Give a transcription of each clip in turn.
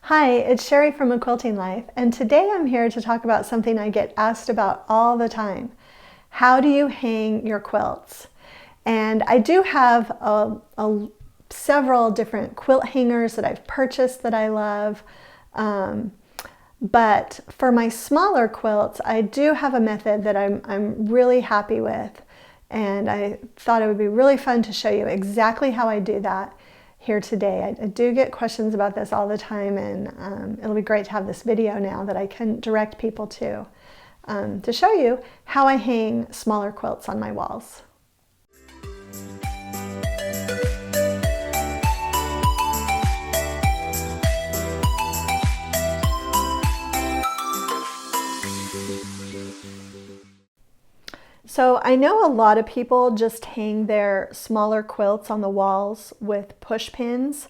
Hi, it's Sherri from A Quilting Life, and today I'm here to talk about something I get asked about all the time. How do you hang your quilts? And I do have several different quilt hangers that I've purchased that I love. But for my smaller quilts, I do have a method that I'm really happy with. And I thought it would be really fun to show you exactly how I do that here today. I do get questions about this all the time, and it'll be great to have this video now that I can direct people to show you how I hang smaller quilts on my walls. So I know a lot of people just hang their smaller quilts on the walls with push pins,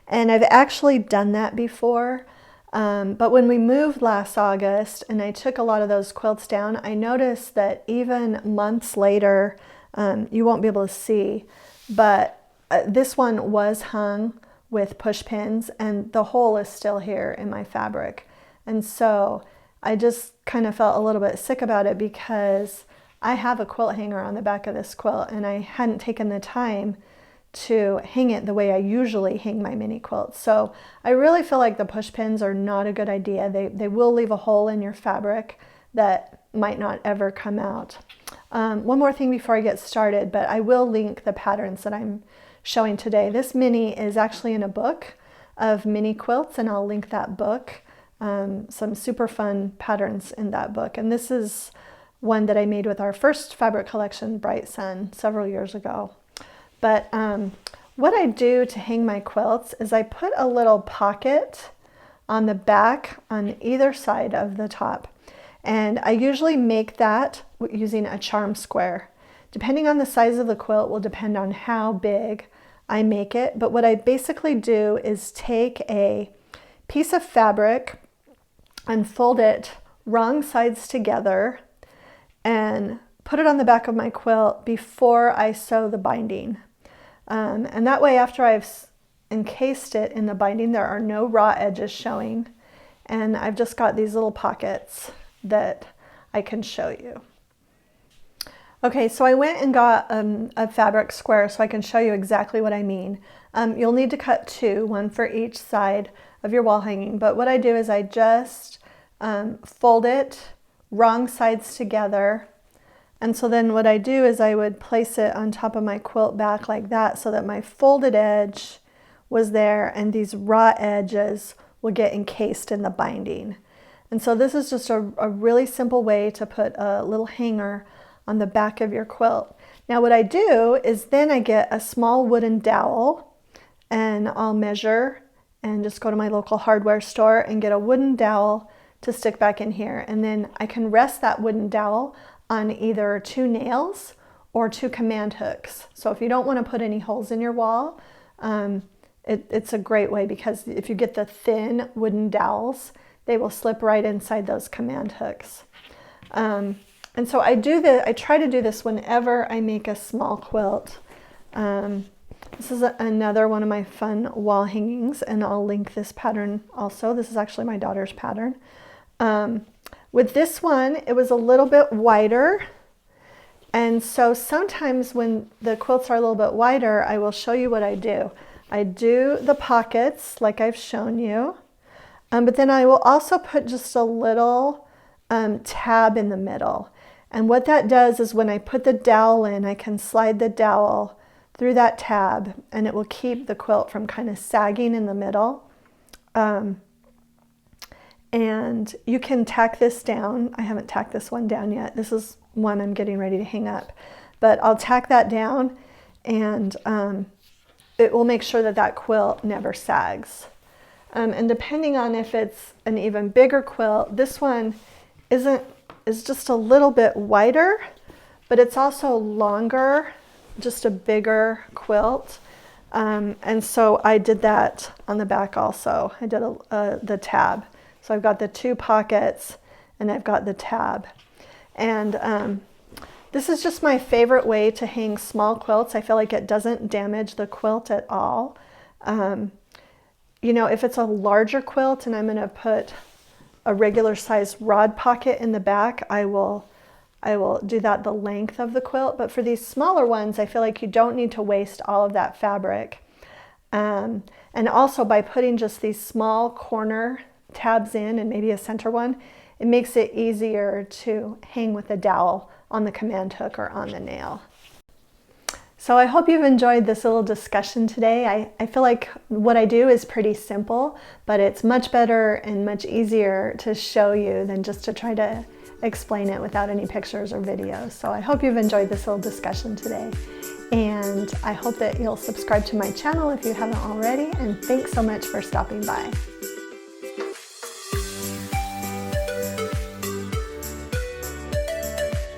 and I've actually done that before. But when we moved last August and I took a lot of those quilts down, I noticed that even months later, you won't be able to see, but this one was hung with push pins and the hole is still here in my fabric. And so I just kind of felt a little bit sick about it because I have a quilt hanger on the back of this quilt and I hadn't taken the time to hang it the way I usually hang my mini quilts. So I really feel like the push pins are not a good idea. They will leave a hole in your fabric that might not ever come out. One more thing before I get started, but I will link the patterns that I'm showing today. This mini is actually in a book of mini quilts, and I'll link that book. Some super fun patterns in that book. And this is one that I made with our first fabric collection, Bright Sun, several years ago. But what I do to hang my quilts is I put a little pocket on the back on either side of the top. And I usually make that using a charm square. Depending on the size of the quilt will depend on how big I make it. But what I basically do is take a piece of fabric and fold it wrong sides together and put it on the back of my quilt before I sew the binding. And that way, after I've encased it in the binding, there are no raw edges showing. And I've just got these little pockets that I can show you. Okay, so I went and got a fabric square so I can show you exactly what I mean. You'll need to cut two, one for each side of your wall hanging. But what I do is I just fold it wrong sides together, and so then what I do is I would place it on top of my quilt back like that so that my folded edge was there and these raw edges will get encased in the binding. And so this is just a really simple way to put a little hanger on the back of your quilt. Now what I do is then I get a small wooden dowel and I'll measure and just go to my local hardware store and get a wooden dowel to stick back in here, and then I can rest that wooden dowel on either two nails or two command hooks. So if you don't want to put any holes in your wall, it's a great way, because if you get the thin wooden dowels, they will slip right inside those command hooks. And so I try to do this whenever I make a small quilt. This is another one of my fun wall hangings, and I'll link this pattern also. This is actually my daughter's pattern. With this one, it was a little bit wider, and so sometimes when the quilts are a little bit wider, I will show you what I do. I do the pockets like I've shown you, but then I will also put just a little tab in the middle. And what that does is when I put the dowel in, I can slide the dowel through that tab and it will keep the quilt from kind of sagging in the middle. And you can tack this down. I haven't tacked this one down yet. This is one I'm getting ready to hang up. But I'll tack that down, and it will make sure that that quilt never sags. And depending on if it's an even bigger quilt, this one is just a little bit wider, but it's also longer, just a bigger quilt. And so I did that on the back also. I did the tab. So I've got the two pockets and I've got the tab. And this is just my favorite way to hang small quilts. I feel like it doesn't damage the quilt at all. you know, if it's a larger quilt and I'm going to put a regular size rod pocket in the back, I will do that the length of the quilt. But for these smaller ones, I feel like you don't need to waste all of that fabric. And also by putting just these small corner tabs in and maybe a center one, it makes it easier to hang with the dowel on the command hook or on the nail. So I hope you've enjoyed this little discussion today. I feel like what I do is pretty simple, but it's much better and much easier to show you than just to try to explain it without any pictures or videos. So I hope you've enjoyed this little discussion today. And I hope that you'll subscribe to my channel if you haven't already. And thanks so much for stopping by.